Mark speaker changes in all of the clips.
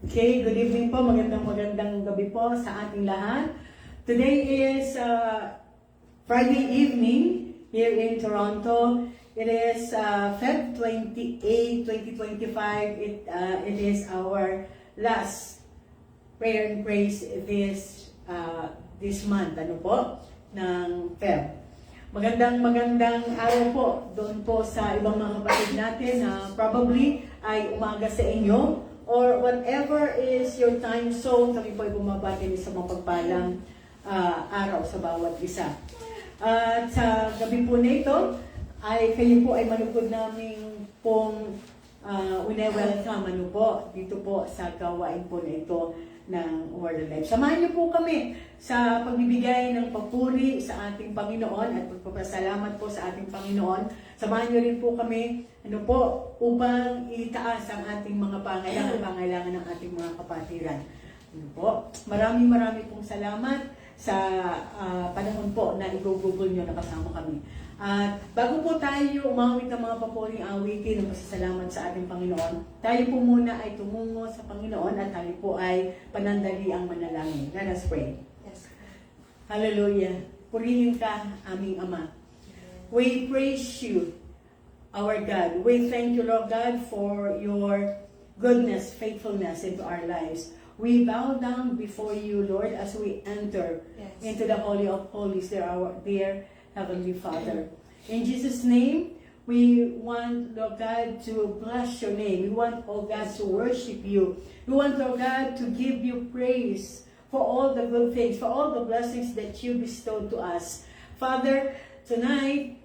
Speaker 1: Okay, good evening po. Magandang gabi po sa ating lahat. Today is Friday evening here in Toronto. It is Feb 28, 2025. It is our last prayer and praise this month, ano po, ng Feb. Magandang araw po doon po sa ibang mga kapatid natin na probably ay umaga sa inyo or whatever is your time zone. Kami po ay bumabati sa mapagpalang araw sa bawat isa. At sa gabi po na ito, ay kayo po ay manupod namin pong welcome ano po, dito po sa gawain po na ito ng Word of Life. Samahan niyo po kami sa pagbibigay ng papuri sa ating Panginoon at pagpapasalamat po sa ating Panginoon. Samahan niyo rin po kami upang itaas ang ating mga pangailangan ng ating mga kapatiran. Maraming pong salamat sa panahon po na igugugol niyo na kasama kami. At bago po tayo umawit ng mga papuring awitin ng pasasalamat sa ating Panginoon, tayo po muna ay tumungo sa Panginoon at tayo po ay panandali ang manalangin. Let us pray.
Speaker 2: Yes.
Speaker 1: Hallelujah. Purihin ka, aming Ama. We praise you, our God. We thank you, Lord God, for your goodness, faithfulness into our lives. We bow down before you, Lord, as we enter into the Holy of Holies, our dear Heavenly Father. In Jesus' name, we want, Lord God, to bless your name. We want, oh God, to worship you. We want, oh God, to give you praise for all the good things, for all the blessings that you bestowed to us. Father, tonight,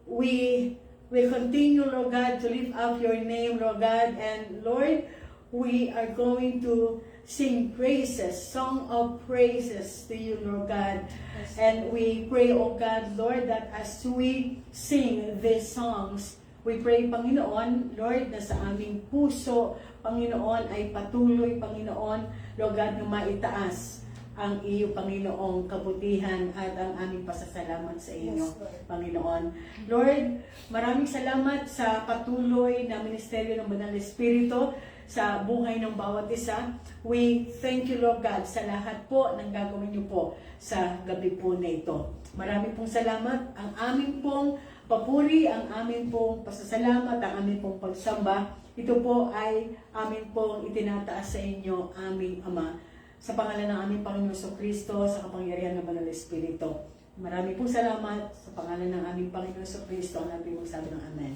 Speaker 1: we will continue, Lord God, to lift up your name, Lord God. And Lord, we are going to sing praises, song of praises to you, Lord God. Yes. And we pray, oh God, Lord, that as we sing these songs, we pray, Panginoon, Lord, na sa aming puso, Panginoon, ay patuloy, Panginoon, Lord God, na maitaas ang iyo, Panginoong kabutihan at ang aming pasasalamat sa inyo, yes, Panginoon. Lord, maraming salamat sa patuloy na ministeryo ng Banal na Espiritu sa buhay ng bawat isa. We thank you, Lord God, sa lahat po ng gagawin niyo po sa gabi po na ito. Marami pong salamat. Ang aming pong papuri, ang aming pong pasasalamat, ang aming pong pagsamba, ito po ay aming pong itinataas sa inyo, aming Ama. Sa pangalan ng aming Panginoon Jesucristo, sa kapangyarihan ng Banal na Espiritu. Marami pong salamat sa pangalan ng aming Panginoon Jesucristo. Ang natin magsabi ng Amen.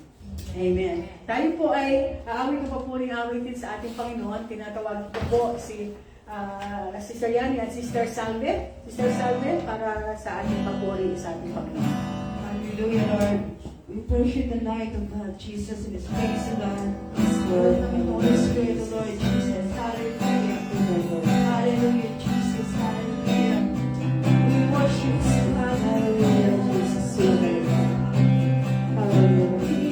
Speaker 1: Amen. Tayo po ay aawit ng papuring awitin sa ating Panginoon. Tinatawag ko po si Sister Yani at Sister Salve. Sister Salve para sa ating papuri sa ating Panginoon.
Speaker 2: Hallelujah, Lord. We worship the light of God, Jesus, in His face of God. Yes, Lord. And the Holy Spirit, the Lord Jesus. Hallelujah. Hallelujah, Jesus. Hallelujah. We worship you. Hallelujah, Jesus. Hallelujah. We worship you.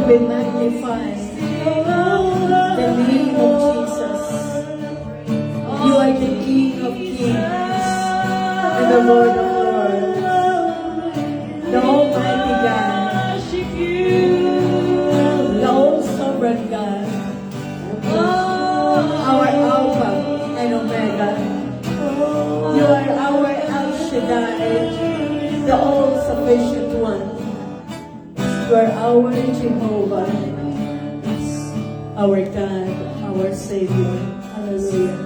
Speaker 1: we magnify the name of Jesus. You are the King of Kings and the Lord of Lords, the Almighty God, the all-sovereign God, our Alpha and Omega. You are our El Shaddai, the all-sufficient one. You are our Jehovah, our God, our Savior. Hallelujah.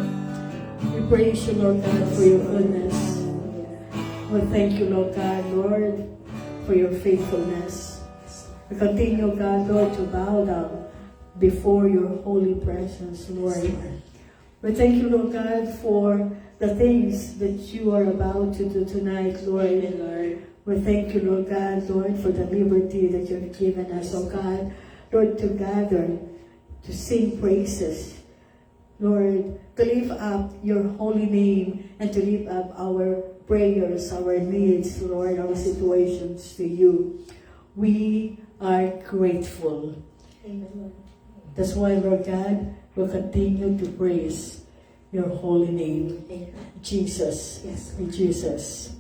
Speaker 1: We praise you, Lord God, for your goodness. We thank you, Lord God, Lord, for your faithfulness. We continue, God, Lord, to bow down before your holy presence, Lord. We thank you, Lord God, for the things that you are about to do tonight, Lord. We thank you, Lord God, Lord, for the liberty that you have given us, oh God, Lord, to gather, to sing praises, Lord, to lift up your holy name and to lift up our prayers, our needs, Lord, our situations to you. We are grateful.
Speaker 2: Amen.
Speaker 1: That's why, Lord God, we'll continue to praise your holy name.
Speaker 2: Amen.
Speaker 1: Jesus,
Speaker 2: Yes.
Speaker 1: Jesus,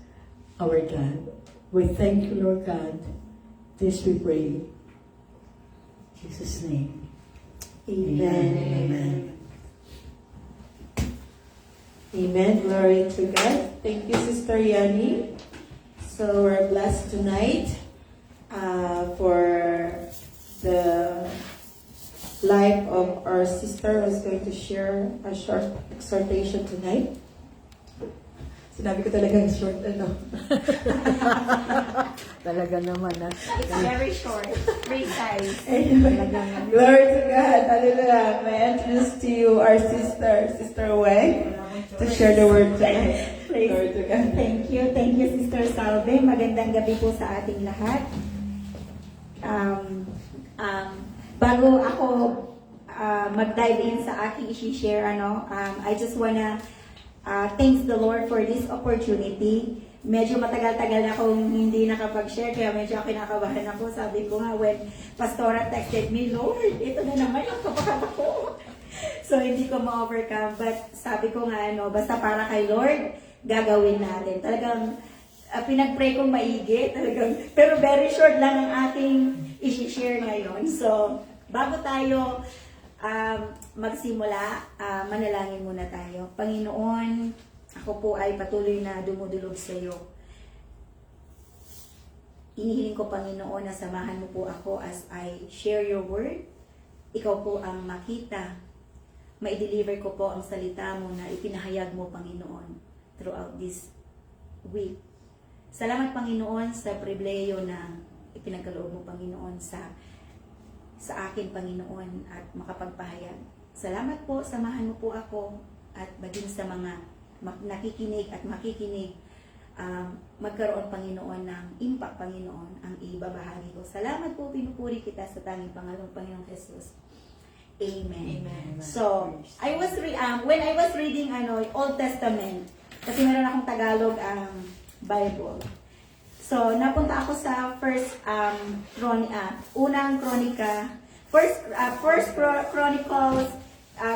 Speaker 1: our God. We thank you, Lord God. This we pray. In Jesus' name.
Speaker 2: Amen.
Speaker 1: Amen.
Speaker 2: Amen. Glory to God. Thank you, Sister Yani. So we're blessed tonight for the life of our sister who's going to share a short exhortation tonight. Sinabi ko talagang short, ano?
Speaker 1: Talaga naman, ha?
Speaker 3: It's very short, precise.
Speaker 2: Glory to God. Hallelujah. May I introduce to you our sister, Sister Wei, to share the word tonight. Glory to God.
Speaker 3: Thank you, Sister Salve. Magandang gabi po sa ating lahat. Bago ako mag-dive in sa aking i-share, I just wanna thanks the Lord for this opportunity. Medyo matagal-tagal na akong hindi nakapag-share, kaya medyo kinakabahan ako. Sabi ko nga, when Pastora texted me, Lord, ito na naman yung kabahan ako. So, hindi ko ma-overcome. But sabi ko nga, basta para kay Lord, gagawin natin. Talagang pinag-pray kong maigi. Talagang, pero very short lang ang ating i-share ngayon. So, bago tayo magsimula, manalangin muna tayo. Panginoon, ako po ay patuloy na dumudulog sa iyo. Inihiling ko, Panginoon, na samahan mo po ako as I share your word. Ikaw po ang makita. Ma-deliver ko po ang salita mo na ipinahayag mo, Panginoon, throughout this week. Salamat, Panginoon, sa pribileyo na ipinagkaloob mo, Panginoon, sa akin, Panginoon, at makapagpahayag. Salamat po, samahan mo po ako at maging sa mga nakikinig at makikinig, magkaroon, Panginoon, ng impact, Panginoon, ang ibabahagi ko. Salamat po, pinupuri kita sa tanging pangalang Panginoong Jesus. Amen.
Speaker 2: Amen.
Speaker 3: So, when I was reading Old Testament, kasi meron akong Tagalog Bible. So, napunta ako sa unang Kronika, First Chronicles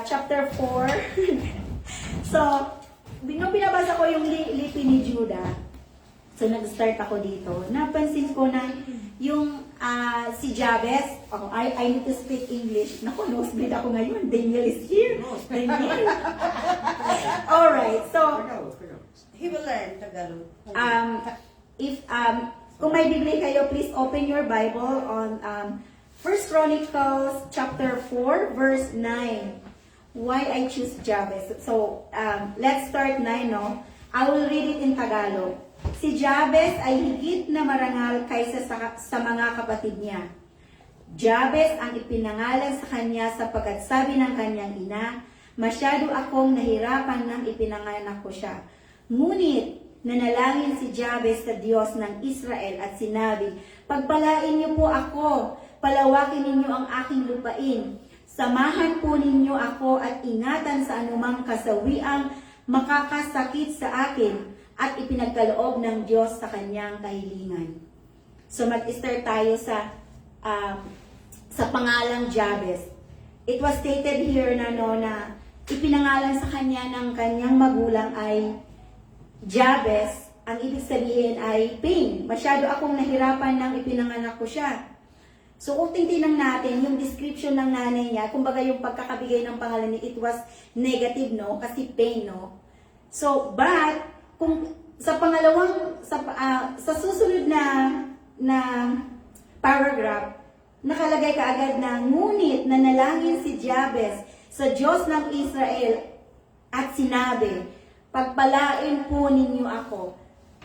Speaker 3: chapter 4. So, nung binabasa ko yung lipi ni Judah, so nag-start ako dito, napansin ko na yung si Jabez, I need to speak English. Naku, nosebleed ako ngayon. Daniel is here. Daniel. Alright, so,
Speaker 1: He will learn Tagalog.
Speaker 3: kung may Biblia kayo, please open your Bible on 1 Chronicles chapter 4, verse 9. Why I choose Jabez. So, let's start 9, no? I will read it in Tagalog. Si Jabez ay higit na marangal kaysa sa mga kapatid niya. Jabez ang ipinangalan sa kanya sapagkat sabi ng kanyang ina, masyado akong nahirapan nang ipinanganak ko siya. Ngunit, nanalangin si Jabez sa Diyos ng Israel at sinabi, pagpalain niyo po ako, palawakin ninyo ang aking lupain. Samahan po ninyo ako at ingatan sa anumang kasawiang makakasakit sa akin at ipinagkaloob ng Diyos sa kanyang kahilingan. So mag-start tayo sa sa pangalang Jabez. It was stated here na ipinangalan sa kanya ng kanyang magulang ay Jabez. Ang ibig sabihin ay pain. Masyado akong nahirapan nang ipinanganak ko siya. So kung titingnan natin yung description ng nanay niya, kumbaga yung pagkakabigay ng pangalan niya, it was negative, no? Kasi pain, no? So, but kung sa pangalawang sa susunod na paragraph, nakalagay kaagad na ngunit nanalangin si Jabez sa Diyos ng Israel at sinabi, pagpalain po ninyo ako.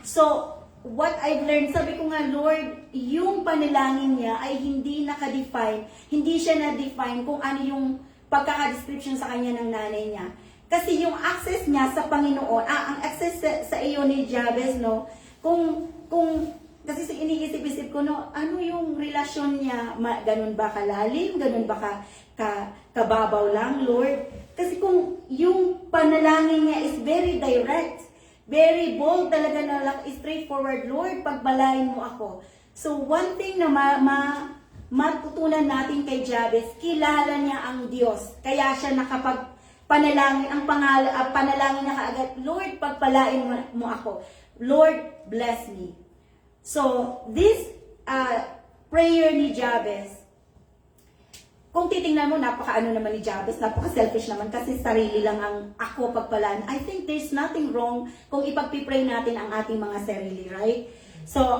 Speaker 3: So, what I've learned, sabi ko nga, Lord, yung panalangin niya ay hindi nakadefine, hindi siya na-define kung ano yung pagkaka-description sa kanya ng nanay niya. Kasi yung access niya sa Panginoon, ang access sa iyo ni Jabez, no, kasi iniisip-isip ko, no, ano yung relasyon niya, ganun ba kalalim, ganun ba kababaw lang, Lord? Kasi kung yung panalangin niya is very direct, very bold talaga na straightforward, Lord, pagbalain mo ako. So, one thing na matutunan natin kay Jabez, kilala niya ang Diyos. Kaya siya panalangin, panalangin niya kaagad, Lord, pagpalain mo ako. Lord, bless me. So, this prayer ni Jabez, kung titingnan mo, napaka-ano naman ni Jabez, napaka-selfish naman kasi sarili lang ang ako pagpalaan. I think there's nothing wrong kung ipagpipray natin ang ating mga sarili, right? So,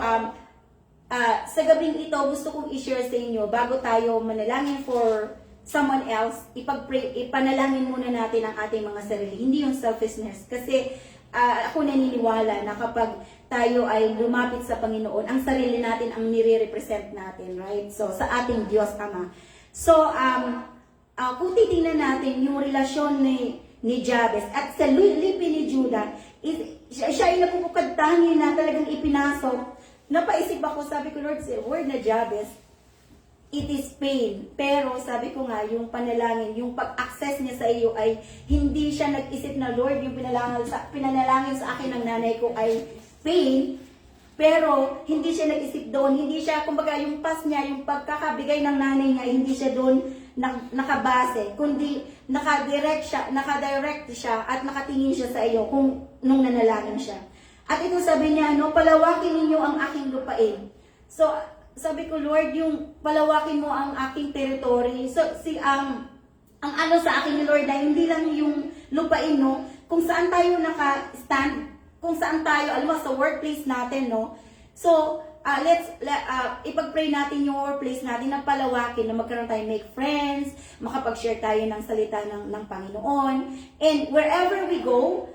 Speaker 3: sa gabing ito, gusto kong i-share sa inyo, bago tayo manalangin for someone else, ipanalangin muna natin ang ating mga sarili. Hindi yung selfishness. Kasi ako naniniwala na kapag tayo ay lumapit sa Panginoon, ang sarili natin ang nire-represent natin, right? So, sa ating Diyos Ama. So, kung titingnan natin yung relasyon ni Jabez at sa lipi ni Judah, siya ay napupukadtangi na talagang ipinasok. Napaisip ako, sabi ko, Lord, sa word na Jabez, it is pain. Pero sabi ko nga, yung panalangin, yung pag-access niya sa iyo ay hindi siya nag-isip na, Lord, yung pinanalangin sa akin ng nanay ko ay pain. Pero hindi siya nag-isip doon, hindi siya, kumbaga yung pas niya, yung pagkakabigay ng nanay niya, hindi siya doon nakabase, kundi nakadirect siya at nakatingin siya sa iyo nung nanalangin siya. At ito sabi niya, palawakin ninyo ang aking lupain. So, sabi ko, Lord, yung palawakin mo ang aking territory. So, ang ano sa akin ni Lord na hindi lang yung lupain, no? Kung saan tayo naka-stand, kung saan tayo, alam mo, sa workplace natin, no? So, ipag-pray natin yung workplace natin na palawakin, na magkaroon tayo make friends, makapag-share tayo ng salita ng Panginoon. And wherever we go,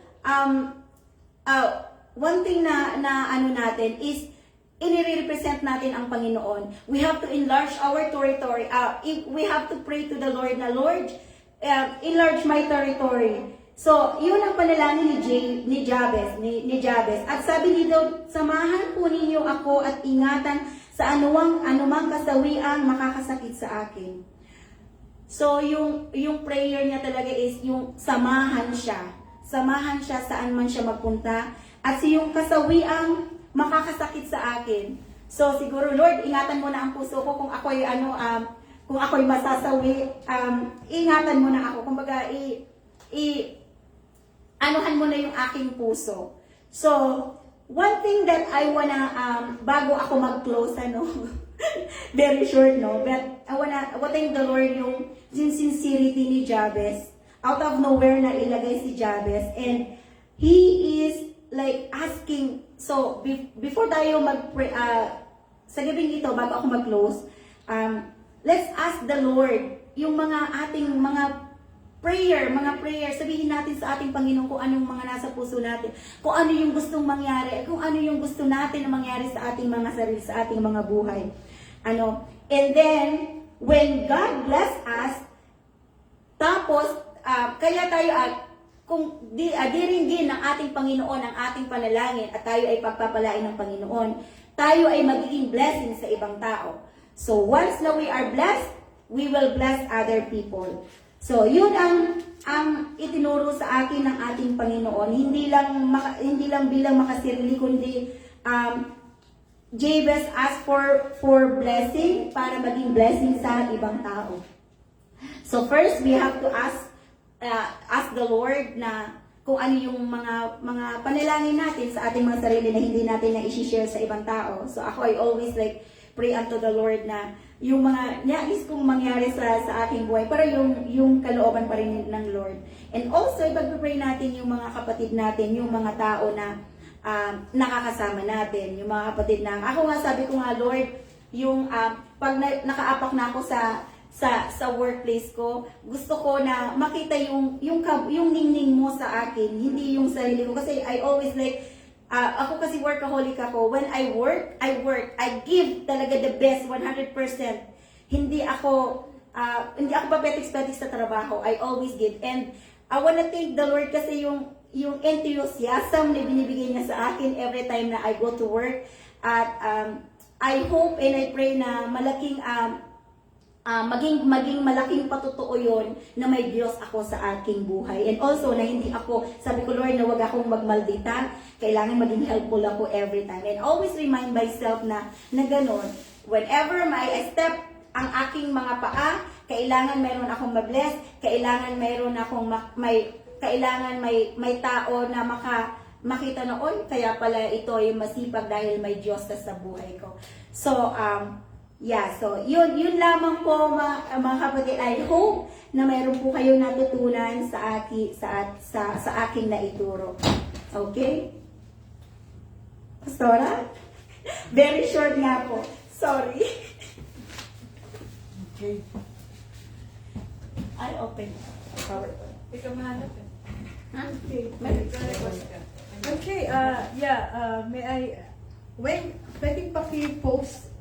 Speaker 3: one thing na ano natin is, inire-represent natin ang Panginoon. We have to enlarge our territory. We have to pray to the Lord na, Lord, enlarge my territory. So, yun ang panalangin ni Jabez. At sabi dito, samahan po ninyo ako at ingatan sa anumang kasawiang makakasakit sa akin. So, yung prayer niya talaga is yung samahan siya. Samahan siya saan man siya magpunta. At yung kasawiang makakasakit sa akin. So, siguro, Lord, ingatan mo na ang puso ko kung ako'y kung ako'y masasawi, ingatan mo na ako. Kumbaga, anuhan mo na yung aking puso. So, one thing that I wanna, bago ako mag-close, very short, no? But I wanna thank the Lord yung sincerity ni Jabez. Out of nowhere na ilagay si Jabez. And he is like asking, so before tayo mag-pray, sa gabing ito, bago ako mag-close, let's ask the Lord yung ating mga prayer, sabihin natin sa ating Panginoon kung anong mga nasa puso natin, kung ano yung gustong mangyari, kung ano yung gusto natin na mangyari sa ating mga sarili, sa ating mga buhay. And then, when God bless us, tapos, kaya tayo, kung diringgin ng ating Panginoon ang ating panalangin at tayo ay pagpapalain ng Panginoon, tayo ay magiging blessing sa ibang tao. So, once na we are blessed, we will bless other people. So, yun ang itinuro sa akin ng ating Panginoon. Hindi lang bilang makasirili, kundi Jabez asked for blessing para maging blessing sa ibang tao. So first, we have to ask the Lord na kung ano yung mga panalangin natin sa ating mga sarili na hindi natin na i-share sa ibang tao. So ako, I always like pray unto the Lord na yung mga nais kong mangyari sa aking buhay, pero yung kalooban pa rin ng Lord. And also, ipag-pray natin yung mga kapatid natin, yung mga tao na nakakasama natin, yung mga kapatid na, ako nga sabi ko nga, Lord, yung pag nakaapak na ako sa workplace ko, gusto ko na makita yung ningning mo sa akin, hindi yung sarili ko. Kasi I always like, ako kasi workaholic ako. When I work. I give talaga the best, 100%. Hindi ako papetik-petik sa trabaho. I always give. And I wanna thank the Lord kasi yung enthusiasm na binibigay niya sa akin every time na I go to work. At I hope and I pray na maging malaking patotoo yon na may Diyos ako sa aking buhay. And also na hindi ako, sabi ko Lord, na wag akong magmaldita, kailangan maging helpful ako every time. And always remind myself na ganun, whenever I step ang aking mga paa, kailangan meron akong mabless, kailangan meron akong kailangan may tao na makita na, oy, kaya pala ito yung masipag dahil may Diyos sa buhay ko. So, so yun lamang po mga kapatid. I hope na mayroon po kayong natutunan sa aking naituro. Okay? Pastora? Very short nga po. Sorry.
Speaker 1: Okay.
Speaker 3: I open PowerPoint.
Speaker 2: Ikaw mahanap eh.
Speaker 1: Okay.
Speaker 2: Request ka.
Speaker 1: Okay, may I, pwedeng paki-post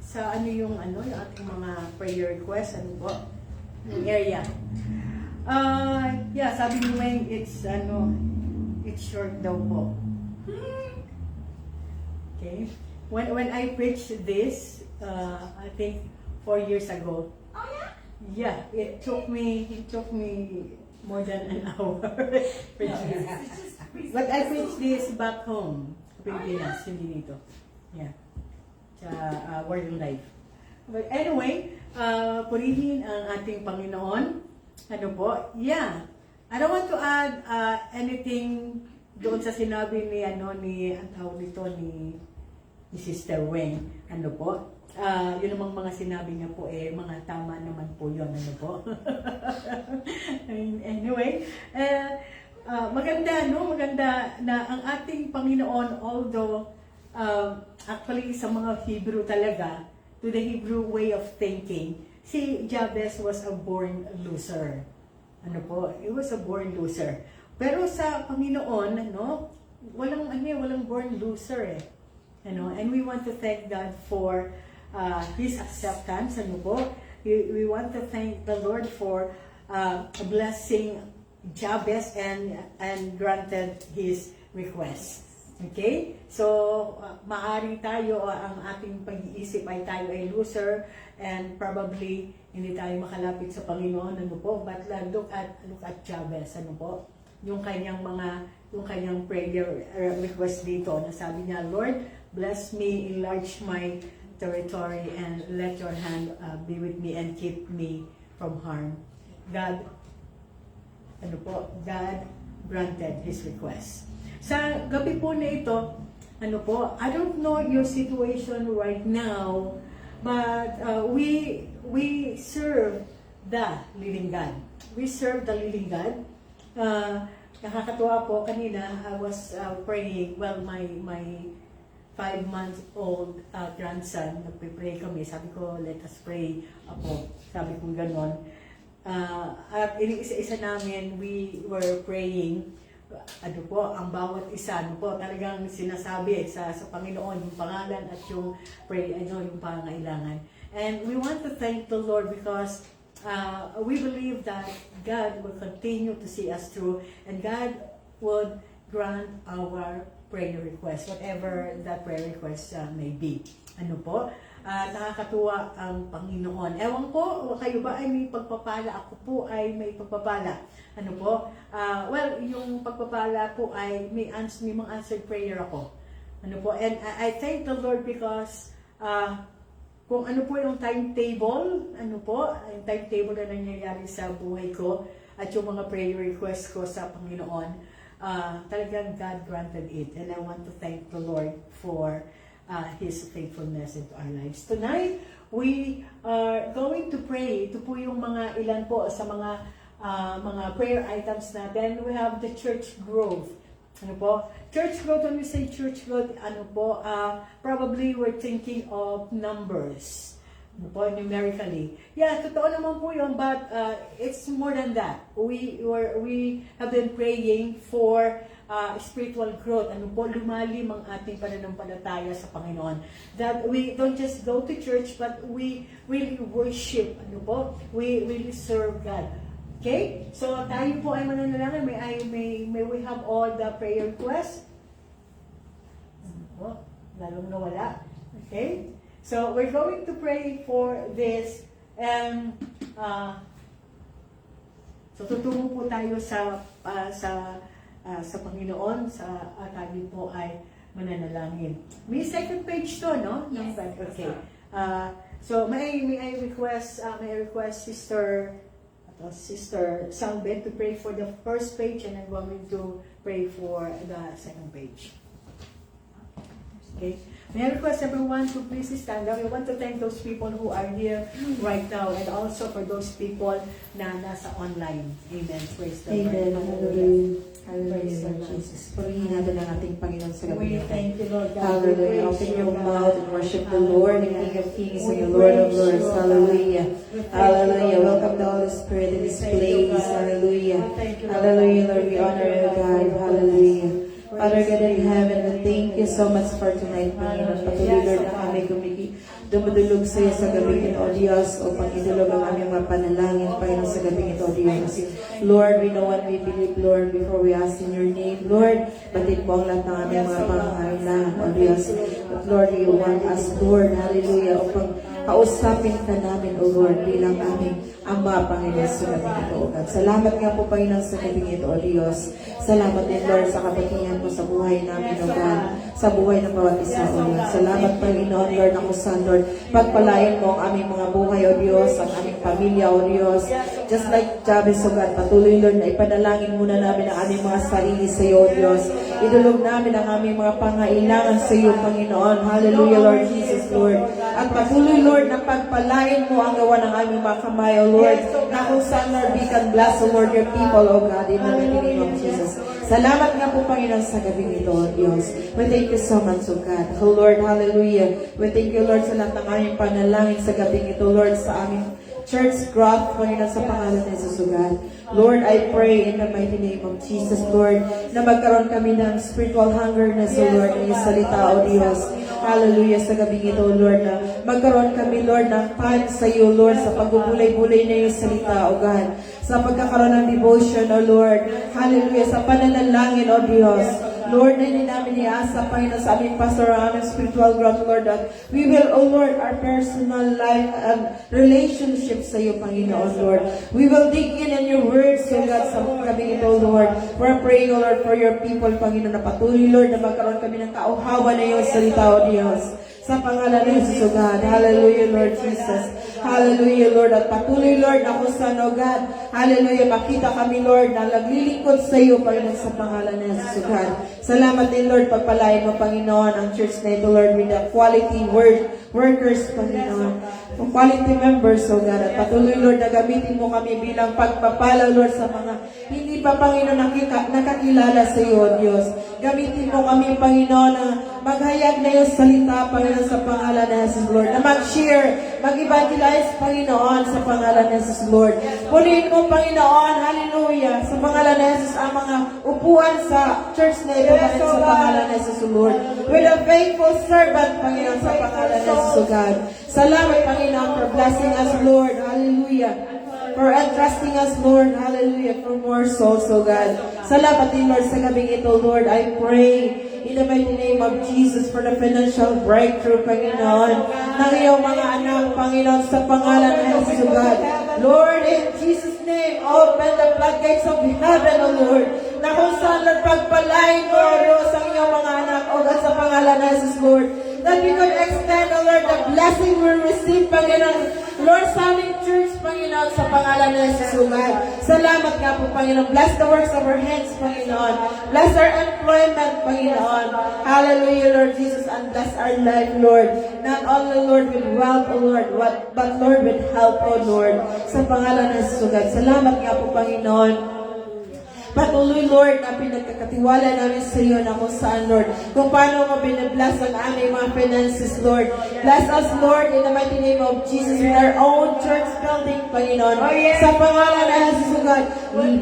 Speaker 1: sa yung ating mga prayer request, po, yung area. Sabi ni Wayne, it's short daw po. Okay. When I preached this, I think 4 years ago.
Speaker 3: Oh yeah?
Speaker 1: Yeah, it took me more than an hour. preaching. But I preached this back home, Pilipinas, hindi dito. Yeah. Sa Word and Life. But anyway, purihin ang ating Panginoon. Ano po? Yeah. I don't want to add anything doon sa sinabi ni ang tawag nito ni Sister Weng. Ano po? Yun namang mga sinabi niya po mga tama naman po yun. Ano po? Anyway, maganda na ang ating Panginoon, although actually sa mga Hebrew talaga, to the Hebrew way of thinking, si Jabez was a born loser. Ano po? He was a born loser. Pero sa Panginoon, walang born loser . And we want to thank God for His acceptance. Ano po? We want to thank the Lord for blessing Jabez and granted his request. Okay? So, maaari tayo, ang ating pag-iisip ay tayo ay loser and probably hindi tayo makalapit sa Panginoon, ano po? But look at Jabez, ano po? Yung kanyang prayer request dito, na sabi niya, Lord, bless me, enlarge my territory, and let your hand be with me and keep me from harm. God granted his request. Sa gabi po na ito, I don't know your situation right now, but we serve the living God. We serve the living God. Nakakatuwa po, kanina I was praying, my 5-month-old grandson, nagpe-pray kami, sabi ko, let us pray, Apo, sabi ko ganon. At isa-isa namin, we were praying, ang bawat isa, talagang sinasabi sa Panginoon, yung pangalan at yung pray, yung pangangailangan. And we want to thank the Lord because we believe that God will continue to see us through, and God would grant our prayer request, whatever that prayer request may be. Nakakatuwa ang Panginoon. Ewan ko, kayo ba ay may pagpapala? Ako po ay may pagpapala. Yung pagpapala po ay may mga answered prayer ako. Ano po, and I thank the Lord because kung ano po yung timetable, ano po, yung timetable na nangyayari sa buhay ko at yung mga prayer requests ko sa Panginoon, talagang God granted it. And I want to thank the Lord for His faithfulness into our lives. Tonight, we are going to pray. Ito po yung mga ilan po sa mga prayer items natin. We have the church growth. Ano po? Church growth, when we say church growth, ano po, probably we're thinking of numbers. Ano po, numerically. Yeah, totoo naman po yun, but it's more than that. We have been praying for spiritual growth. Ano po, lumalim ang ating pananampalataya sa Panginoon. That we don't just go to church, but we really worship. Ano po? We really serve God. Okay? So, tayo po ay mananalangin. May we have all the prayer requests? Oh, lalong nawala. Okay? So, we're going to pray for this. And, so, tutungo po tayo sa Panginoon. Tayo po ay mananalangin. May second page to, no?
Speaker 3: Yes.
Speaker 1: Okay. So, may I request Sister Salbet to pray for the first page, and I'm going to pray for the second page. Okay. May I request everyone to please stand up. I want to thank those people who are here right now, and also for those people na nasa online. Amen. Praise the
Speaker 2: Amen.
Speaker 1: Lord.
Speaker 2: Hallelujah.
Speaker 1: Praise the
Speaker 2: Hallelujah,
Speaker 1: Lord.
Speaker 2: Jesus. Purihin natin ang ating Panginoon sa gabi
Speaker 1: We
Speaker 2: nito.
Speaker 1: thank you, Lord God.
Speaker 2: Hallelujah.
Speaker 1: We
Speaker 2: Open
Speaker 1: praise
Speaker 2: your
Speaker 1: you,
Speaker 2: mouth
Speaker 1: God.
Speaker 2: and worship the Lord, the King of Kings and
Speaker 1: We
Speaker 2: the Lord of
Speaker 1: praise
Speaker 2: Lords.
Speaker 1: you, God.
Speaker 2: Hallelujah.
Speaker 1: We thank you,
Speaker 2: Hallelujah.
Speaker 1: Lord.
Speaker 2: Welcome the Holy Spirit in this
Speaker 1: We thank you,
Speaker 2: place.
Speaker 1: God.
Speaker 2: Hallelujah.
Speaker 1: We thank you, Lord.
Speaker 2: Hallelujah, Lord. We
Speaker 1: We thank
Speaker 2: honor
Speaker 1: you,
Speaker 2: you,
Speaker 1: Lord,
Speaker 2: God.
Speaker 1: for your
Speaker 2: Hallelujah.
Speaker 1: goodness.
Speaker 2: Father God in
Speaker 1: Praise
Speaker 2: heaven,
Speaker 1: you.
Speaker 2: we thank you so much for tonight, Panginoon. Patuloy,
Speaker 1: Yes,
Speaker 2: Lord, na kami dumudulog sa iyo sa gabi nito, O Diyos, o pangidulog ang aming mga panalangin, Panginoon, sa gabi nito, O Diyos. Lord, we know and we believe, Lord, before we ask in your name, Lord, batid po ang lahat ng aming mga pangangailangan, O Diyos. But Lord, you want us, Lord, hallelujah, upang kausapin ka namin, O Lord, bilang aming Ama, Panginoon, sa gabi nito, O God. Salamat nga po, Panginoon, sa gabi nito, O Diyos. Salamat din, Lord, sa kabutihan mo sa buhay namin, O God, sa buhay ng bawat isa, O Lord. Salamat, Panginoon, Lord, na kusan, Lord, pagpalain mo ang aming mga buhay, O Diyos, ang aming pamilya, O Diyos. Just like Jabez, O God, patuloy, Lord, na ipanalangin muna namin ang aming mga sarili sa iyo, O Diyos. Idulog namin ang aming mga pangailangan sa iyo, Panginoon. Hallelujah, Lord Jesus, Lord. At patuloy, Lord, na pagpalain mo ang gawa ng aming mga kamay, O Lord, na kung saan, Lord, we can bless, O Lord, your people, O God, in the mighty name of Jesus. Salamat nga po, Panginoon, sa gabi nito, O Diyos. We thank you so much, O God. Oh, Lord, hallelujah. We thank you, Lord, sa lahat ng aming panalangin sa gabi nito, Lord, sa aming church growth, Panginoon, sa pangalan ni Jesus, O God. Lord, I pray in the mighty name of Jesus, Lord, na magkaroon kami ng spiritual hungerness, O Lord, ng iyong salita, O Diyos. Hallelujah, sa gabi ito, Lord, na magkaroon kami, Lord, ng time sa iyo, Lord, sa pagbubulay-bulay na iyong salita, O God. Sa pagkakaroon ng devotion, O Lord. Hallelujah, sa pananalangin, O Diyos. Lord, na hindi namin iasa, Panginoon, sa aming pastor, ang aming spiritual growth, Lord, that we will, O Lord, our personal life and relationship sa iyo, Panginoon, Lord. We will dig in your words, O God, sa gabi ito, Lord. We're praying, O Lord, for your people, Panginoon, na patuloy, Lord, na magkaroon kami ng kauhawa na iyong salita, O Diyos. Sa pangalan ni Jesus, O God. Hallelujah, Lord Jesus. Hallelujah, Lord. At patuloy, Lord, na kung saan, O God. Hallelujah. Makita kami, Lord, na naglilingkod sa iyo, Panginoon, sa pangalan ni Jesus, O God. Salamat din, Lord, pagpalain mo, Panginoon, ang church na ito, Lord, with the quality workers, Panginoon. Quality members, O God. At patuloy, Lord, na gamitin mo kami bilang pagpapala, Lord, sa mga hindi pa, Panginoon, nakakilala sa iyo, O Diyos. Gamitin mo kami, Panginoon, na maghayag na yung salita, Panginoon, sa pangalan ni Jesus, Lord. Na mag-share, mag-evangelize, Panginoon, sa pangalan ni Jesus, Lord. Punin mo, Panginoon, hallelujah, sa pangalan ni Jesus, ang mga upuan sa church na ito, Panginoon, sa pangalan ni Jesus, Lord. With a faithful servant, Panginoon, sa pangalan ni Jesus, O God. Salamat, Panginoon, for blessing us, Lord. Hallelujah. For entrusting us, Lord. Hallelujah. For more souls, O God. Salamat din, Lord, sa gabing ito, Lord. I pray in the mighty name of Jesus for the financial breakthrough, Panginoon, ng iyong mga anak, Panginoon, sa pangalan ng Jesus, O God. Lord, in Jesus' name, open the floodgates of heaven, O Lord.
Speaker 4: na kung saan, Lord, pagpalain mo, O Diyos, ang iyong mga anak, O God, sa pangalan ng Jesus, Lord. That we could extend, O Lord, the blessing we receive, Panginoon. Lord, sa aming church, Panginoon, sa pangalan ng Jesus, O God. Salamat nga po, Panginoon. Bless the works of our hands, Panginoon. Bless our employment, Panginoon. Hallelujah, Lord Jesus, and bless our life, Lord. Not only, Lord, with wealth, O Lord, but, Lord, with help, O Lord. Sa pangalan ng Jesus, O God. Salamat nga po, Panginoon. Patuloy, Lord, na pinagkakatiwala namin sa iyo na kung saan, Lord, kung paano mo binabless ang aming mga finances, Lord. Bless us, Lord, in the mighty name of Jesus, with our own church building, Panginoon. Sa pangalan ng Jesus, O God.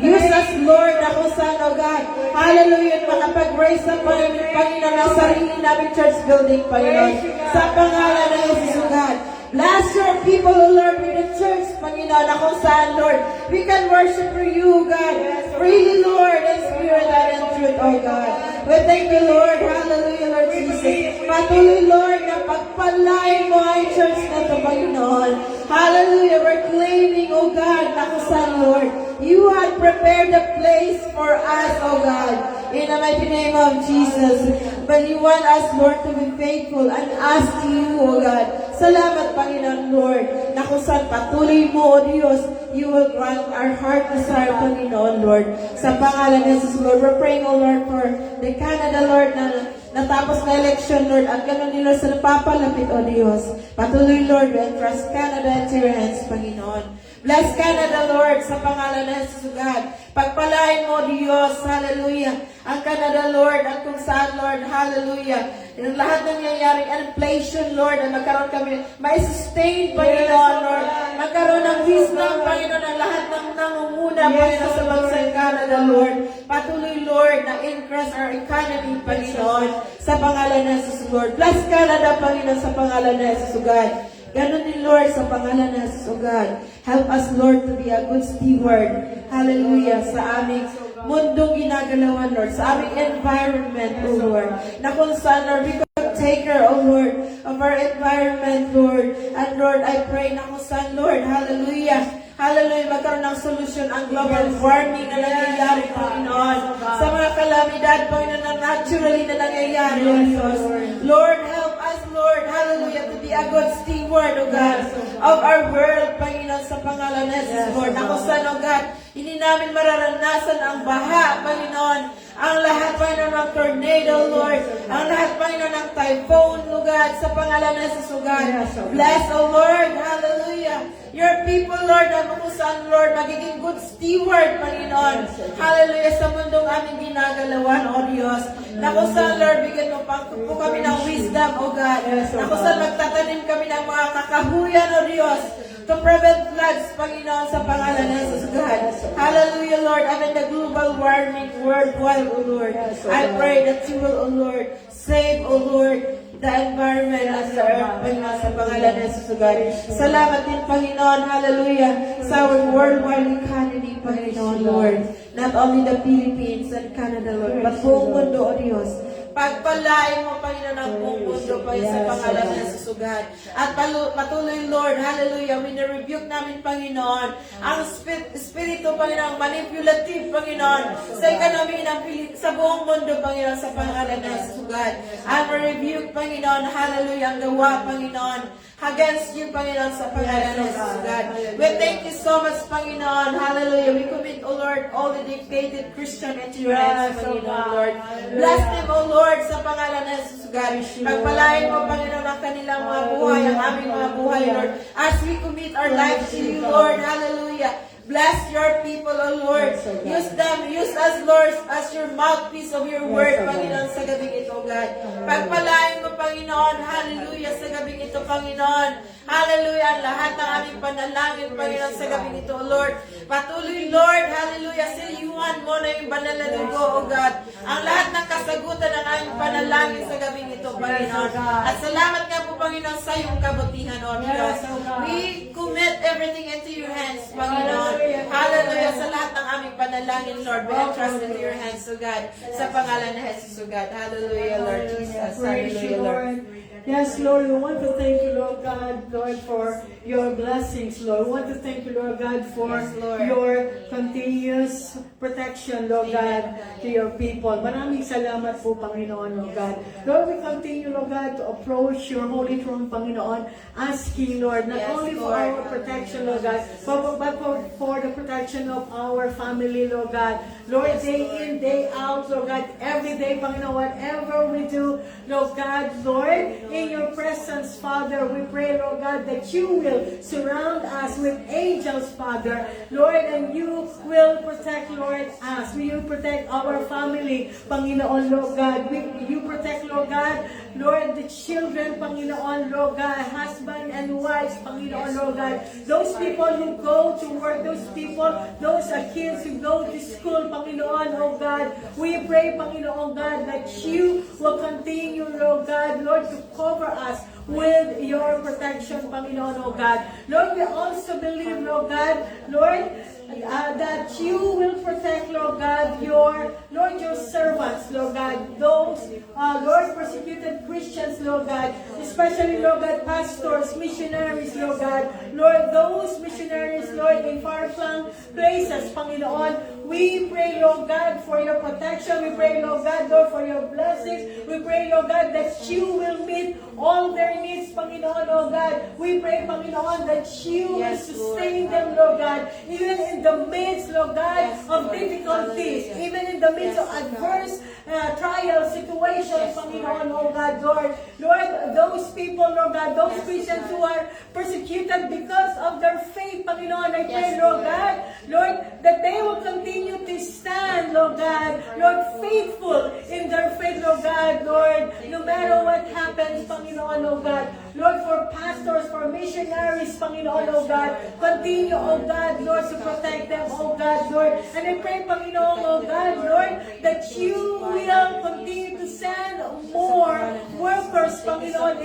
Speaker 4: Use us, Lord, na kung saan, O God. Hallelujah, makapag-raise up, Panginoon, ang sarili namin church building, Panginoon. Sa pangalan ng Jesus, O God. Bless your people, O Lord, with the church, Panginoon, na kung saan, Lord, we can worship for you, God, freely, Lord, in spirit and in truth, O God. We thank you, Lord, hallelujah, Lord Jesus. Patuloy, Lord, na pagpalain mo ang church na ito, Panginoon. Hallelujah, we're claiming, O God, na kung saan, Lord, you had prepared a place for us, O God, in the mighty name of Jesus. But you want us, Lord, to be faithful and ask to you, O God. Salamat, Panginoon, Lord, na kung saan patuloy mo, O Diyos, you will grant our heart desire, Panginoon, Lord. Sa pangalan ng Jesus, Lord, we're praying, O Lord, for the Canada, Lord, na natapos na election, Lord, at gano'n din, Lord, sa napapalapit, O Diyos. Patuloy, Lord, we entrust Canada into your hands, Panginoon. Bless Canada, Lord, sa pangalan ng Jesus, God. Pagpalain mo, Diyos, hallelujah. Ang Canada, Lord, at kung saan, Lord, hallelujah. Yung lahat ng nangyayaring inflation, Lord, na magkaroon kami, may sustain, Panginoon, Lord. Magkaroon ng wisdom, Panginoon, ang lahat ng nangunguna, Panginoon, sa bansang Canada, Lord. Patuloy, Lord, na increase our economy, Panginoon, sa pangalan ng Jesus, Lord. Bless Canada, Panginoon, sa pangalan ng Jesus, God. Ganon din, Lord, sa pangalan ng Jesus, O God. Help us, Lord, to be a good steward. Hallelujah. Sa aming mundong ginagalawan, Lord. Sa aming environment, O Lord. Na kung saan, Lord, we could take care, O Lord, of our environment, Lord. And Lord, I pray na kung saan, Lord, hallelujah. Hallelujah, magkaroon ng solusyon ang global warming na nangyayari, Panginoon. Sa mga kalamidad, Panginoon, na naturally na nangyayari, O Diyos. Lord, help us, Lord, hallelujah, to be a good steward, O God, of our world, Panginoon, sa pangalan ng Jesus, Lord. Na kung saan, O God, hindi namin mararanasan ang baha, Panginoon. Ang lahat, Panginoon, ng tornado, Lord. Ang lahat, Panginoon, ng typhoon, O God, sa pangalan ng Jesus, O God. Bless, O Lord, hallelujah. Your people, Lord, na kung saan, Lord, magiging good steward, Panginoon. Hallelujah, sa mundong aming ginagalawan, O Diyos. Na kung saan, Lord, bigyan mo po kami ng wisdom, O God. Na kung saan magtatanim kami ng mga kakahuyan, O Diyos, to prevent floods, Panginoon, sa pangalan ng Jesus, God. Hallelujah, Lord. And in the global warming worldwide, O Lord, I pray that you will, O Lord, save, O Lord, the environment and the earth, Panginoon, sa pangalan ng Jesus, God. Salamat din, Panginoon, hallelujah, sa our worldwide economy, Panginoon, Lord. Not only the Philippines and Canada, Lord, but buong mundo, O Diyos. Pagpalain mo, Panginoon, ang buong mundo, Panginoon, sa pangalan ng Jesus, God. At patuloy, Lord, hallelujah, wini-rebuke namin, Panginoon, ang spirito, Panginoon, manipulative, Panginoon, sa economy sa buong mundo, Panginoon, sa pangalan ng Jesus, God. And rebuke, Panginoon, hallelujah, ang gawa, Panginoon, against you, Panginoon, sa pangalan ng Jesus, God. We thank you so much, Panginoon, hallelujah. We commit, O Lord, all the dedicated Christian into your hands, Panginoon, Lord. Bless them, O Lord, sa pangalan ng Jesus, God. Pagpalain mo, Panginoon, ang kanilang mga buhay, ang aming mga buhay, Lord. As we commit our lives to you, Lord, hallelujah. Bless your people, O Lord. Use them, use us, Lord, as your mouthpiece of your word, Panginoon, sa gabing ito, God. Pagpalain mo, Panginoon, hallelujah, sa gabing ito, Panginoon. Hallelujah, ang lahat ng aming panalangin, Panginoon, sa gabing ito, O Lord. Patuloy, Lord, hallelujah, siliyuhan mo na yung banal na dugo, O God. Ang lahat ng kasagutan ng aming panalangin sa gabing ito, Panginoon. At salamat nga po, Panginoon, sa iyong kabutihan, O Diyos. We commit everything into your hands, Panginoon. Hallelujah, sa lahat ng aming panalangin, Lord. We entrust into your hands, O God. Sa pangalan ng Jesus, O God. Hallelujah, Lord Jesus. Hallelujah, Lord.
Speaker 1: Yes, Lord, we want to thank you, Lord God, Lord, for your blessings, Lord. We want to thank you, Lord God, for
Speaker 4: Yes, Lord.
Speaker 1: your continuous protection, Lord God, to your people. Maraming salamat po, Panginoon, Lord God. Lord, we continue, Lord God, to approach your holy throne, Panginoon, asking, Lord, not
Speaker 4: Yes,
Speaker 1: only for
Speaker 4: Lord.
Speaker 1: our protection, Lord God, but for the protection of our family, Lord God. Lord, day in, day out, Lord God, every day, Panginoon, whatever we do, Lord God, Lord, in your presence, Father, we pray, Lord God, that you will surround us with angels, Father, Lord, and you will protect, Lord, us. You protect our family, Panginoon, Lord God. You protect, Lord God, Lord, the children, Panginoon, Lord God, husband and wives, Panginoon, Lord God. Those people who go to work, those people, those kids who go to school, Panginoon, oh God. We pray, Panginoon, God, that you will continue, Lord God, Lord, to cover us with your protection, Panginoon, oh God. Lord, we also believe, Lord God, Lord, that you will protect, Lord God, your servants, Lord God, those, Lord, persecuted Christians, Lord God, especially, Lord God, pastors, missionaries, Lord God, Lord, those missionaries, Lord, in far-flung places, Panginoon, we pray, Lord God, for your protection. We pray, Lord God, Lord, for your blessings. We pray, Lord God, that you will meet all their needs, Panginoon, Lord God. We pray, Panginoon, that you will sustain them, Lord God, even in the midst, Lord God, of difficulties, even in the midst of adverse trial situations, Panginoon, Lord God, Lord. Lord, those people, Lord God, those Christians who are persecuted because of their faith, Panginoon, I pray, Lord God, Lord, that they will continue to stand, Lord God, Lord, faithful in their faith, Lord God, Lord, no matter what happens, Panginoon, Lord God. Lord, for pastors, for missionaries, Panginoon, oh God, continue, oh God, Lord, to protect them, oh God, Lord. And I pray, Panginoon, oh God, Lord, that you will continue to send more workers, Panginoon,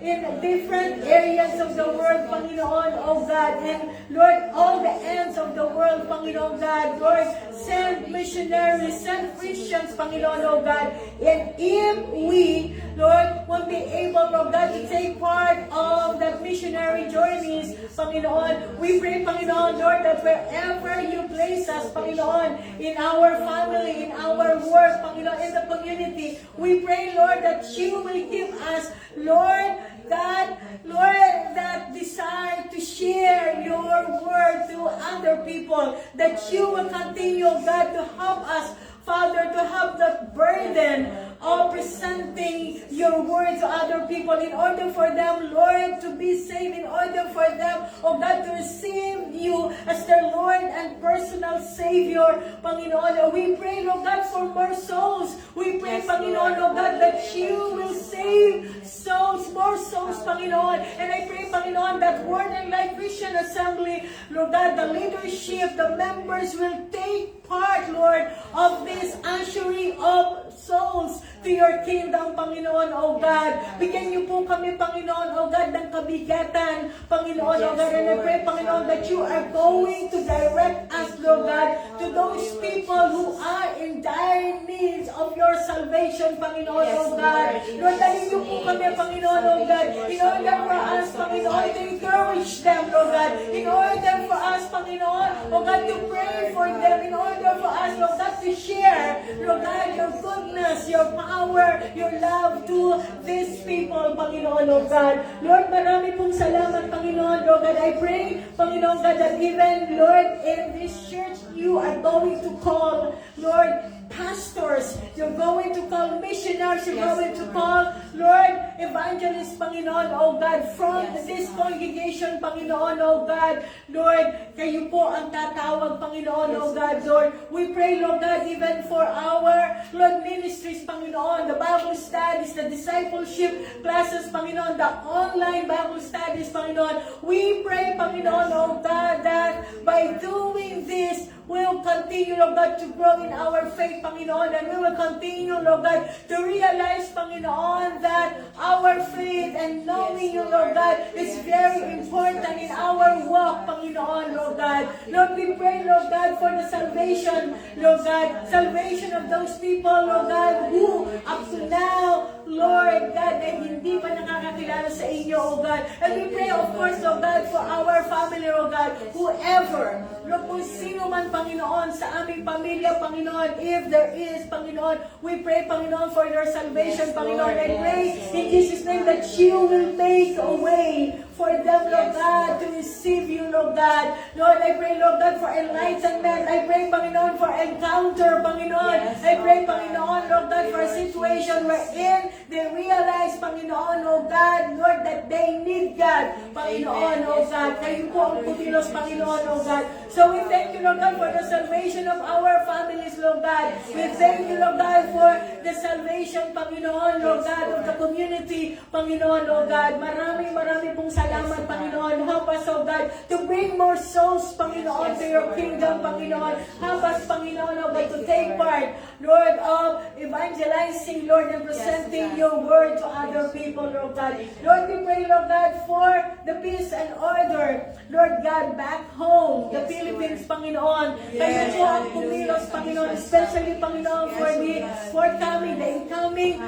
Speaker 1: in different areas of the world, Panginoon, oh God, and Lord, all the ends of the world, Panginoon, God, Lord, send missionaries, send Christians, Panginoon, oh God, and if we, Lord, will be able, Lord God, to take part of the missionary journeys, Panginoon, we pray, Panginoon, Lord, that wherever you place us, Panginoon, in our family, in our work, Panginoon, in the community, we pray, Lord, that you will give us, Lord, that desire to share your word to other people, that you will continue, God, to help us, Father, to have that burden of presenting your word to other people in order for them, Lord, to be saved, in order for them, oh God, to receive you as their Lord and personal Savior, Panginoon. We pray, Lord God, for more souls. We pray, Panginoon, oh God, that you will save souls, more souls, Panginoon. And I pray, Panginoon, that Word and Life Christian Assembly, Lord God, the leadership, the members will take part, Lord, of this ushering of souls to your kingdom, Panginoon, O God. Bigyan niyo po kami, Panginoon, O God, ng kabigatan, Panginoon, O God. And I pray, Panginoon, that you are going to direct us, Lord God, to those people who are in dire needs of your salvation, Panginoon, O God. Lord, dalhin niyo po kami, Panginoon, O God, in order for us, Panginoon, to encourage them, Lord God, in order for us, Panginoon, O God, to pray for them, in order for us, Lord God, to share, Lord God, your goodness, your power, your love to these people, Panginoon, O God. Lord, marami pong salamat, Panginoon, Lord God. I pray, Panginoon God, that even, Lord, in this church, you are going to call, Lord, pastors, you're going to call missionaries, you're going to call, Lord, evangelists, Panginoon, O God, from this congregation, Panginoon, O God, Lord, kayo po ang tatawag, Panginoon, O God, Lord. We pray, Lord God, even for our, Lord, ministries, Panginoon, the Bible studies, the discipleship classes, Panginoon, the online Bible studies, Panginoon. We pray, Panginoon, O God, that by doing this, we will continue, Lord God, to grow in our faith, Panginoon, and we will continue, Lord God, to realize, Panginoon, that our faith and knowing you, Lord God, is very important in our walk help, Panginoon, Lord God. Lord, we pray, Lord God, for the salvation, Lord God, salvation of those people, Lord God, who up to now, Lord God, ay hindi pa nakakakilala sa inyo, O God. And we pray, of course, Lord God, for our family, O God, whoever, Lord, kung sino man, Panginoon, sa aming pamilya, Panginoon, if there is, Panginoon, we pray, Panginoon, for your salvation, Panginoon. I pray in Jesus' name that you will make a way for them, Lord God, to receive you, Lord God. Lord, I pray, Lord God, for enlightenment. I pray, Panginoon, for encounter, Panginoon. I pray, Panginoon, Lord God, for a situation wherein they realize, Panginoon, oh God, Lord, that they need God, Panginoon, oh God. Kayo po ang pumilos, Panginoon, oh God. So we thank you, Lord God, for the salvation of our families, Lord God. We thank you, Lord God, for the salvation, Panginoon, Lord God, of the community, Panginoon, oh God. Marami pong salamat, Panginoon. Help us, oh God, to bring more souls, Panginoon, to your kingdom, Panginoon. Help us, Panginoon, oh God, to take part, Lord, of evangelizing, Lord, and presenting your word to other people, Lord God. Lord, we pray, Lord God, for the peace and order, Lord God, back home, the Philippines, Panginoon. Kayo po ang pumilos, Panginoon, especially, Panginoon, for the forthcoming, the incoming,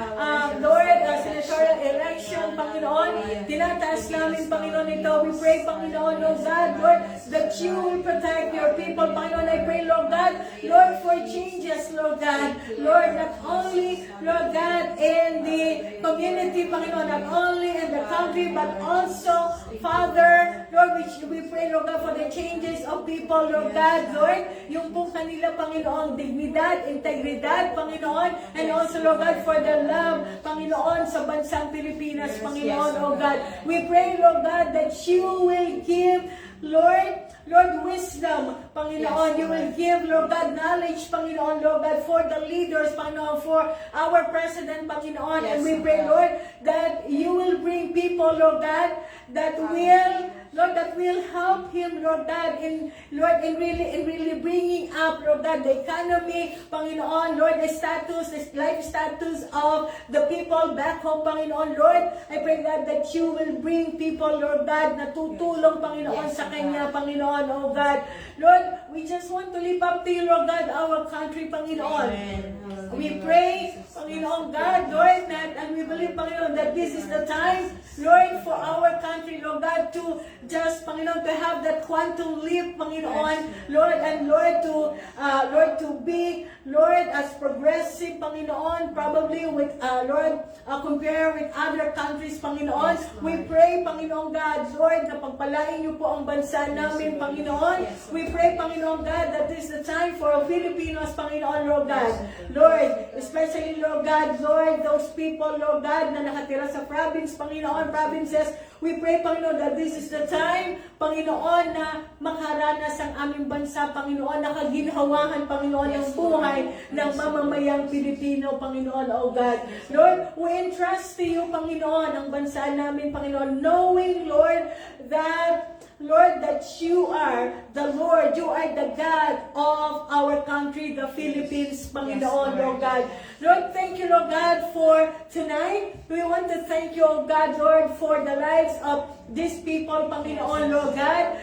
Speaker 1: Lord, senatorial election, Panginoon. Tinataas namin, Panginoon, ito. We pray, Panginoon, Lord God, Lord, that you will protect your people, Panginoon. I pray, Lord God, Lord, for changes, Lord God. Lord, not only, Lord God, in the community, Panginoon, not only in the country, but also, Father, Lord, we pray, Lord God, for the changes of people, Lord God, Lord, yung po kanila, Panginoon, dignidad, integridad, Panginoon, and also, Lord God, for the love, Panginoon, sa bansang Pilipinas, Panginoon, oh God. We pray, Lord God, that you will give, Lord, wisdom, Panginoon. You will give, Lord God, knowledge, Panginoon, Lord God, for the leaders, Panginoon, for our President, Panginoon. And we pray, Lord, that you will bring people, Lord God, that will, Lord, that will help him, Lord God, in really bringing up, Lord God, the economy, Panginoon, Lord, the status, the life status of the people back home, Panginoon, Lord. I pray, God, that you will bring people, Lord God, na tutulong, Panginoon, sa kanya, Panginoon, oh God. Lord, we just want to lift up to you, Lord God, our country, Panginoon. We pray, Panginoon God, Lord, and we believe, Panginoon, that this is the time, Lord, for our country, Lord God, to just, Panginoon, to have that quantum leap, Panginoon, Lord, and Lord, to be, Lord, as progressive, Panginoon, probably with, Lord, compare with other countries, Panginoon. We pray, Panginoon God, Lord, na pagpalain niyo po ang bansa namin, Panginoon. We pray, Panginoon God, that this is the time for Filipinos, Panginoon, Lord God. Lord, especially, Lord God, Lord, those people, Lord God, na nakatira sa province, Panginoon, provinces, we pray, Panginoon, that this is the time, Panginoon, na makaranas ang aming bansa, Panginoon, nakaginhawahan, Panginoon, ang buhay ng mamamayang Pilipino, Panginoon, oh God. Lord, we entrust to you, Panginoon, ang bansa namin, Panginoon, knowing, Lord, that you are the Lord, you are the God of our country, the Philippines, Panginoon, Lord God. Lord, thank you, Lord God, for tonight. We want to thank you, oh God, Lord, for the lives of these people, Panginoon, Lord God.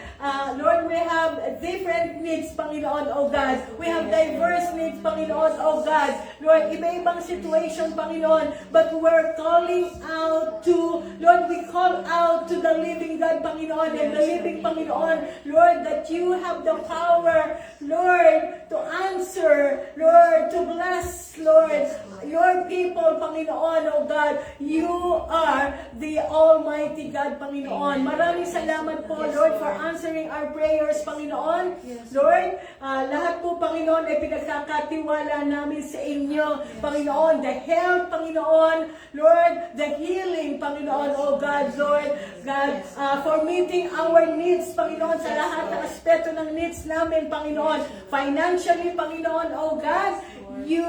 Speaker 1: Lord, we have different needs, Panginoon, oh God. We have diverse needs, Panginoon, oh God. Lord, iba-ibang situation, Panginoon, but we're calling out to, Lord, we call out to the living God, Panginoon, and the living Panginoon, Lord, that you have the power, Lord, to answer, Lord, to bless, Lord, your people, Panginoon, oh God. You are the Almighty God, Panginoon. Maraming salamat po, Lord, for answering our prayers, Panginoon. Lord, lahat po, Panginoon, ay pinagkakatiwala namin sa inyo, Panginoon. The health, Panginoon, Lord, the healing, Panginoon, oh God, Lord, God, for meeting our needs, Panginoon, sa lahat ng aspeto ng needs namin, Panginoon. Financially, Panginoon, oh God, you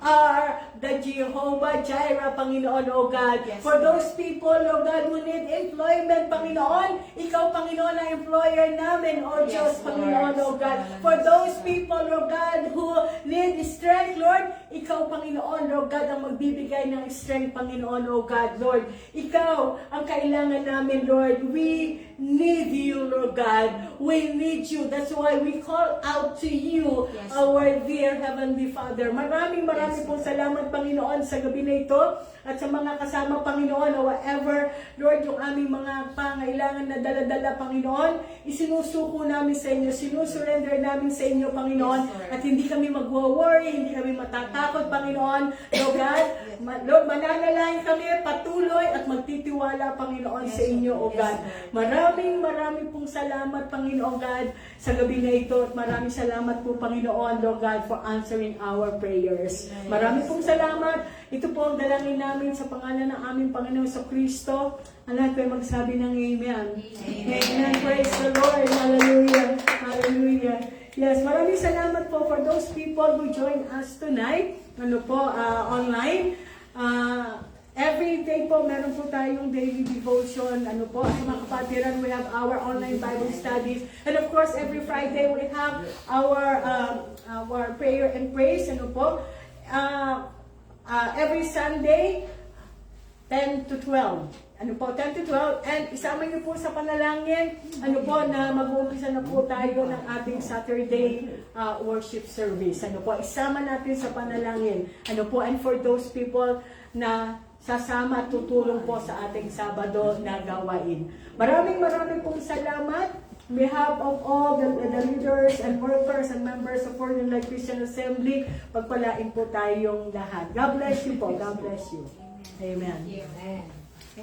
Speaker 1: are the Jehovah Jireh, Panginoon, O God.
Speaker 2: Yes,
Speaker 1: For
Speaker 2: Lord.
Speaker 1: those people, O God, who need employment, Panginoon, Ikaw, Panginoon, ang employer namin, O
Speaker 2: Yes,
Speaker 1: Diyos,
Speaker 2: Lord.
Speaker 1: Panginoon, O God. For those people, O God, who need strength, Lord, Ikaw, Panginoon, O God, ang magbibigay ng strength, Panginoon, O God, Lord. Ikaw ang kailangan namin, Lord. We need you, Lord God. We need you. That's why we call out to you,
Speaker 2: Yes,
Speaker 1: our dear Heavenly Father. Maraming
Speaker 2: Yes,
Speaker 1: pong salamat, Panginoon, sa gabi na ito at sa mga kasama, Panginoon, o whatever, Lord, yung aming mga pangailangan na dala-dala, Panginoon, isinusuko namin sa inyo, sinusurrender namin sa inyo, Panginoon,
Speaker 2: Yes, Lord.
Speaker 1: at hindi kami magwo-worry, hindi kami matatakot, Panginoon, Lord God, Lord, mananalangin kami patuloy at magtitiwala, Panginoon, sa inyo, O
Speaker 2: Yes,
Speaker 1: God.
Speaker 2: Lord.
Speaker 1: Maraming pong salamat, Panginoon God, sa gabi na ito, at maraming salamat po, Panginoon, Lord God, for answering our prayers. Maraming pong salamat. Ito po ang dalangin namin sa pangalan ng aming Panginoon sa Kristo. Ang lahat kayo magsabi ng Amen. Amen. Praise the Lord. Hallelujah. Hallelujah. Yes, maraming salamat po for those people who joined us tonight. Online. Every day po, meron po tayong daily devotion. Sa mga kapatiran, we have our online Bible studies. And of course, every Friday, we have our prayer and praise. Every Sunday, 10 to 12. 10 to 12. And isama niyo po sa panalangin, na mag-uumpisa na po tayo ng ating Saturday worship service. Isama natin sa panalangin. And for those people na sasama at tutulong po sa ating Sabado na gawain. Maraming pong salamat. On behalf of all the leaders and workers and members of Foreign Light Christian Assembly, pagpalain po tayong lahat. God bless you po. God bless you. Amen.
Speaker 2: Amen.